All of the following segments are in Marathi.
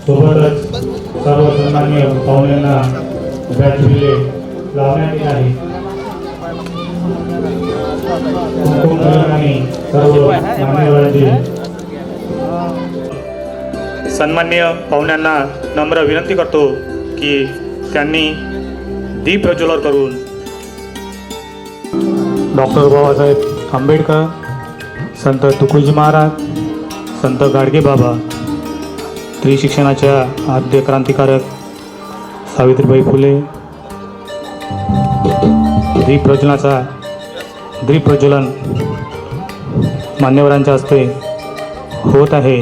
सोबतच सर्व सन्माननीय पाहुण्यांना बॅच दिले लावण्यात येत आहे। सर्व मान्यवरांची सन्माननीय पाहुण्यांना नम्र विनंती करतो की त्यांनी दीप प्रज्वलन करून डॉक्टर बाबासाहेब आंबेडकर, संत तुकडोजी महाराज, संत गाडगे बाबा, स्त्री शिक्षणाच्या आद्य क्रांतिकारक सावित्रीबाई फुले दीप प्रज्वलन मान्यवरांच्या हस्ते होत आहे।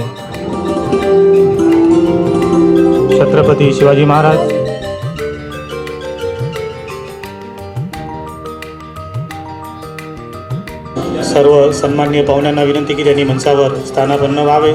छत्रपती शिवाजी महाराज, सर्व सन्माननीय पाहुण्यांना विनंती की त्यांनी मंचावर स्थानापन्न व्हावे।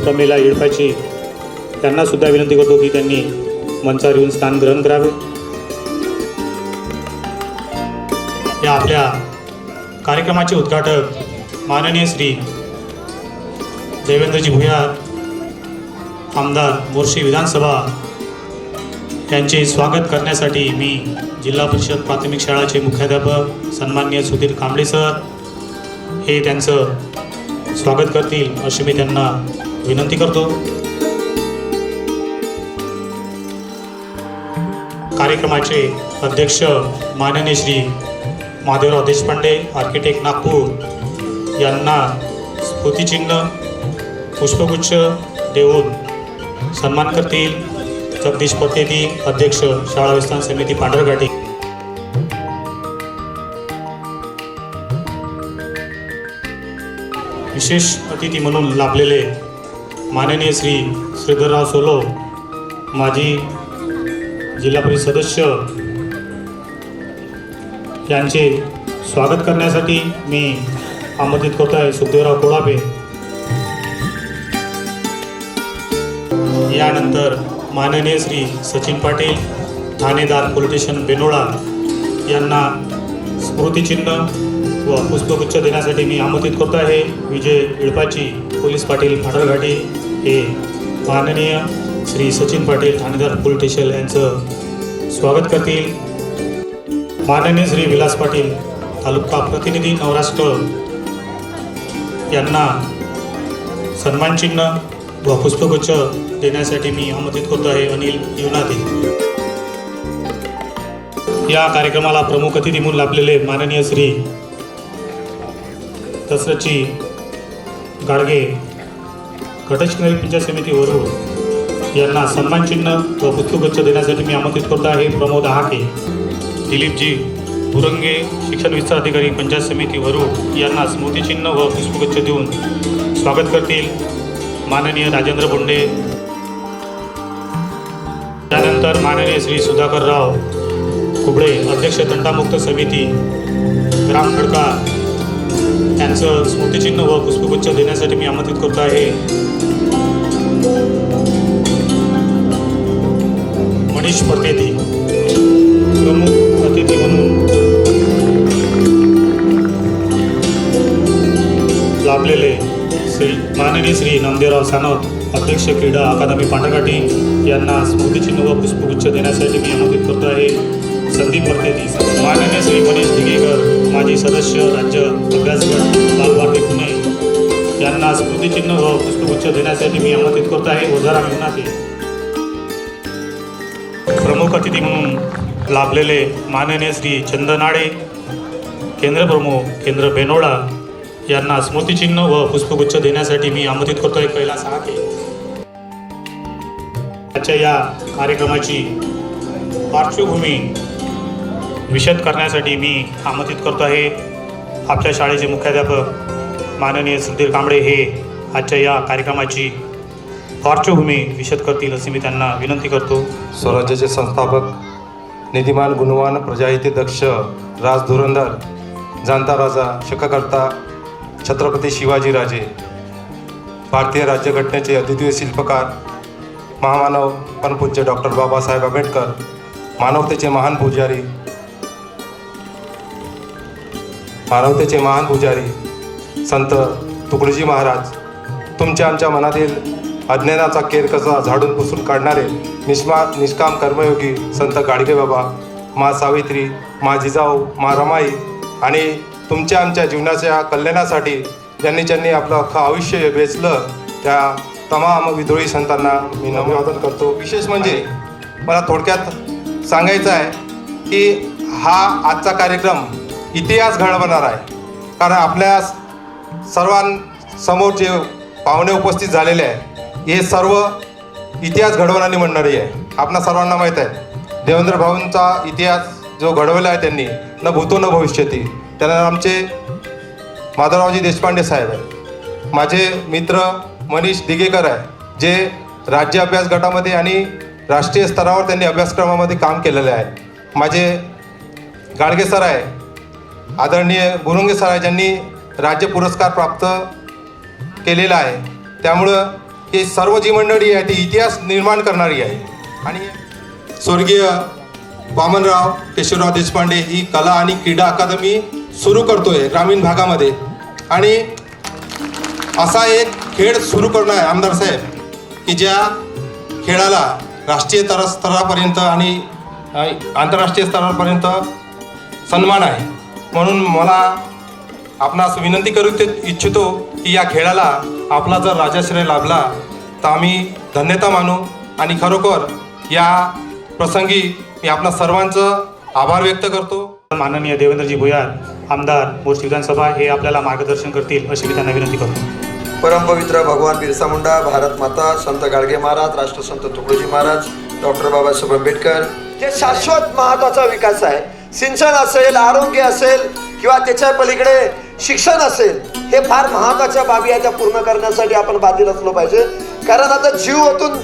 प्रमेला येडपाची त्यांना सुद्धा विनंती करतो की त्यांनी मंचावर येऊन स्थान ग्रहण करावे। या आपल्या कार्यक्रमाचे उद्घाटक माननीय श्री देवेंद्रजी भुयार, आमदार मोर्शी विधानसभा यांचे स्वागत करण्यासाठी मी जिल्हा परिषद प्राथमिक शाळाचे मुख्याध्यापक सन्माननीय सुधीर कांबळे सर हे त्यांचं स्वागत करतील अशी मी त्यांना विनंती करतो। कार्यक्रमाचे अध्यक्ष माननीय श्री महादेवराव देशपांडे, आर्किटेक्ट नागपूर यांना स्मृतिचिन्ह पुष्पगुच्छ देऊन सन्मान करतील जगदीश पतेती, अध्यक्ष शाळा विस्तार समिती पांढरघाटी। विशेष अतिथी म्हणून लाभलेले माननीय श्री श्रीधरराव सोलो, माजी जिल्हा परिषद सदस्य यांचे स्वागत करण्यासाठी मी आमंत्रित करतो आहे सुखदेवराव कोळाबे। यानंतर माननीय श्री सचिन पाटील, ठाणेदार पोलीस स्टेशन बेनोळा यांना स्मृतिचिन्ह व पुष्पगुच्छ देण्यासाठी मी आमंत्रित करतो आहे। विजय इळपाची, पोलीस पाटील पांढरघाटी हे माननीय श्री सचिन पाटील, ठाणेदार पोलीस स्टेशन यांचं स्वागत करतील। माननीय श्री विलास पाटील, तालुका प्रतिनिधी नवराष्ट्र यांना सन्मानचिन्ह व पुष्पगुच्छ देण्यासाठी मी आमंत्रित करतो आहे अनिल युनादे। या कार्यक्रमाला प्रमुख अतिथी म्हणून लाभलेले माननीय श्री दशरथजी गाडगे, घटशिकारी पंचायत समिती वरुड यांना सन्मानचिन्ह व पुष्पगुच्छ देण्यासाठी मी आमंत्रित करतो आहे प्रमोद हाके। दिलीपजी बुरंगे, शिक्षण विस्तार अधिकारी पंचायत समिती वरुड यांना स्मृतिचिन्ह व पुष्पगुच्छ देऊन स्वागत करतील माननीय राजेंद्र बोंडे। त्यानंतर माननीय श्री सुधाकरराव कुबळे, अध्यक्ष तंटामुक्त समिती ग्राम खडका यांचं स्मृतिचिन्ह व पुष्पगुच्छ देण्यासाठी मी आमंत्रित करतो आहे मनीष पतेती। प्रमुख अतिथी म्हणून लाभलेले माननीय श्री नामदेवराव सानोत, अध्यक्ष क्रीडा अकादमी पांढरघाटी यांना स्मृतिचिन्ह व पुष्पगुच्छ देण्यासाठी मी आमंत्रित करतो आहे संदीप पतेती। माननीय श्री मनीष दिगेकर, माजी सदस्य राज्य अभ्यासगट बालभारती पुणे यांना स्मृतिचिन्ह व पुष्पगुच्छ देण्यासाठी मी आमंत्रित करतो आहे ओझाराम युनादे। प्रमुख अतिथी म्हणून लाभलेले माननीय श्री चंदनाडे, केंद्र प्रमुख केंद्र बेनोळा यांना स्मृतिचिन्ह व पुष्पगुच्छ देण्यासाठी मी आमंत्रित करतो आहे कैलास हाके। आजच्या या कार्यक्रमाची पार्श्वभूमी विशद करण्यासाठी मी आमंत्रित करतो आहे. आपल्या शाळेचे मुख्याध्यापक माननीय सुधीर कांबळे हे आजच्या या कार्यक्रमाची पार्श्वभूमी विशद करतील असे मी त्यांना विनंती करतो. स्वराज्याचे संस्थापक, नीतिमान, गुणवान, प्रजाहिते दक्ष, राजधुरंधर, जाणता राजा, शककर्ता छत्रपती शिवाजीराजे, भारतीय राज्यघटनेचे अद्वितीय शिल्पकार, महामानव परमपूज्य डॉक्टर बाबासाहेब आंबेडकर, मानवतेचे महान पुजारी संत तुकडोजी महाराज, तुमच्या आमच्या मनातील अज्ञानाचा केर कसा झाडून पुसून काढणारे निष्काम कर्मयोगी संत गाडगेबाबा, मा सावित्री, मा जिजाऊ, मा रमाई आणि तुमच्या आमच्या जीवनाच्या कल्याणासाठी ज्यांनी आपलं अख्खं आयुष्य वेचलं त्या तमाम विद्रोही संतांना मी अभिवादन करतो. विशेष म्हणजे मला थोडक्यात सांगायचं आहे की हा आजचा कार्यक्रम इतिहास घडवणार आहे. कारण आपल्या सर्वांसमोर जे पाहुणे उपस्थित झालेले आहे हे सर्व इतिहास घडवणारी मंडळी आहे. आपणा सर्वांना माहीत आहे देवेंद्र भाऊंचा इतिहास जो घडवला आहे त्यांनी, न भूतो न भविष्यती. त्यानंतर आमचे माधवरावजी देशपांडे साहेब आहे, माझे मित्र मनीष दिगेकर आहे जे राज्य अभ्यास गटामध्ये आणि राष्ट्रीय स्तरावर त्यांनी अभ्यासक्रमामध्ये काम केलेलं आहे. माझे गाडगे सर आहे, आदरणीय बुरुंगे सर आहे ज्यांनी राज्य पुरस्कार प्राप्त केलेला आहे. त्यामुळं ही सर्व जी मंडळी आहे ती इतिहास निर्माण करणारी आहे. आणि स्वर्गीय वामनराव केशवराव देशपांडे ही कला आणि क्रीडा अकादमी सुरू करतोय ग्रामीण भागामध्ये. आणि असा एक खेळ सुरू करणं आहे आमदार साहेब की ज्या खेळाला राष्ट्रीय स्तरापर्यंत आणि आंतरराष्ट्रीय स्तरापर्यंत सन्मान आहे. म्हणून मला आपणास विनंती करू इच्छितो की या खेळाला आपला जर राजाश्रय लाभला तर आम्ही धन्यता मानू. आणि खरोखर या प्रसंगी मी आपणा सर्वांचं आभार व्यक्त करतो. माननीय देवेंद्रजी भुयार, आमदार मोर्शी विधानसभा हे आपल्याला मार्गदर्शन करतील अशी मी त्यांना विनंती करतो. परमपवित्र भगवान बिरसा मुंडा, भारत माता, संत गाडगे महाराज, राष्ट्रसंत तुकडोजी महाराज, डॉक्टर बाबासाहेब आंबेडकर, जे शाश्वत महत्त्वाचा विकास आहे. सिंचन असेल, आरोग्य असेल किंवा त्याच्या पलीकडे शिक्षण असेल, हे फार महत्त्वाच्या बाबी आहे. त्या पूर्ण करण्यासाठी आपण बांधील असलो पाहिजे. कारण आता जीव ओतून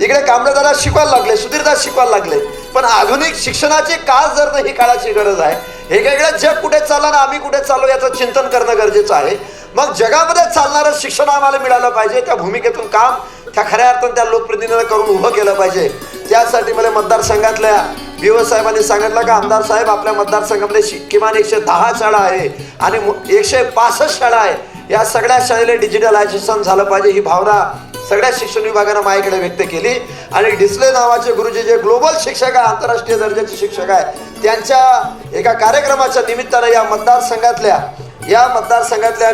इकडे कांबळेदादा शिकवायला लागले, सुधीरदास शिकवायला लागले, पण आधुनिक शिक्षणाची काळ जर नाही, काळाची गरज आहे. वेगवेगळं जग कुठे चाललं ना आम्ही कुठे चाललो याचं चिंतन करणं गरजेचं आहे. मग जगामध्ये चालणारं शिक्षण आम्हाला मिळालं पाहिजे. त्या भूमिकेतून काम त्या खऱ्या अर्थानं त्या लोकप्रतिनिधींना करून उभं केलं पाहिजे. त्यासाठी मला मतदारसंघातल्या BO साहेबांनी सांगितलं का आमदार साहेब आपल्या मतदारसंघामध्ये किमान 110 शाळा आहे आणि 165 शाळा आहे. या सगळ्या शाळेला डिजिटलायझेशन झालं पाहिजे ही भावना सगळ्या शिक्षण विभागानं माझ्याकडे व्यक्त केली. आणि डिस्ले नावाचे गुरुजी जे ग्लोबल शिक्षक आहे, आंतरराष्ट्रीय दर्जाचे शिक्षक आहे, त्यांच्या एका कार्यक्रमाच्या निमित्तानं या मतदारसंघातल्या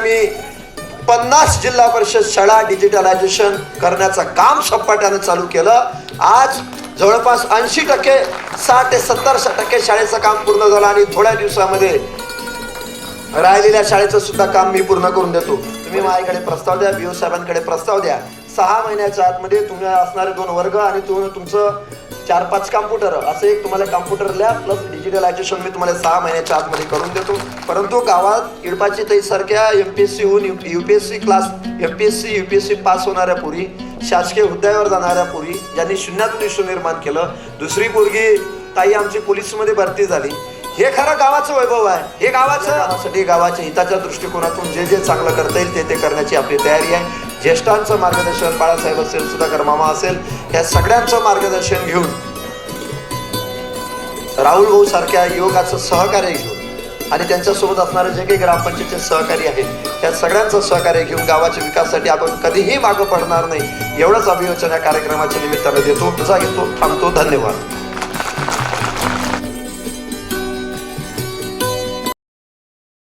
मी 50 जिल्हा परिषद शाळा डिजिटलायझेशन करण्याचं काम सपाट्यानं चालू केलं. आज जवळपास 80%, 60 ते 70% शाळेचं काम पूर्ण झालं आणि थोड्या दिवसामध्ये राहिलेल्या शाळेचं सुद्धा काम मी पूर्ण करून देतो. तुम्ही माझ्याकडे प्रस्ताव द्या, BO साहेबांकडे प्रस्ताव द्या. 6 महिन्याच्या आतमध्ये तुम्ही असणारे 2 वर्ग आणि तुमचं 4-5 कॉम्प्युटर असं एक तुम्हाला कॉम्प्युटर लॅब प्लस डिजिटलायझेशन मी तुम्हाला 6 महिन्याच्या आतमध्ये करून देतो. परंतु गावात इडपाची ताईसारख्या MPSC होऊन MPSC UPSC पास होणाऱ्या पोरी, शासकीय हुद्द्यावर जाणाऱ्या पोरी, ज्यांनी शून्यातून विश्व निर्माण केलं. दुसरी पोरगी ताई आमची पोलीसमध्ये भरती झाली. हे खरं गावाचं वैभव आहे. हे गावासाठी गावाच्या हिताच्या दृष्टिकोनातून जे चांगलं करता येईल ते करण्याची आपली तयारी आहे. ज्येष्ठांचं मार्गदर्शन, बाळासाहेब असेल, सुधाकर मामा असेल, या सगळ्यांचं मार्गदर्शन घेऊन, राहुल भाऊ सारख्या युवकाचं सहकार्य घेऊन आणि त्यांच्यासोबत असणारे जे काही ग्रामपंचायतचे सहकारी आहेत त्या सगळ्यांचं सहकार्य घेऊन गावाच्या विकासासाठी आपण कधीही मागं पडणार नाही एवढंच अभिवचन या कार्यक्रमाच्या निमित्तानं देतो. तुझा घेतो, थांबतो. धन्यवाद.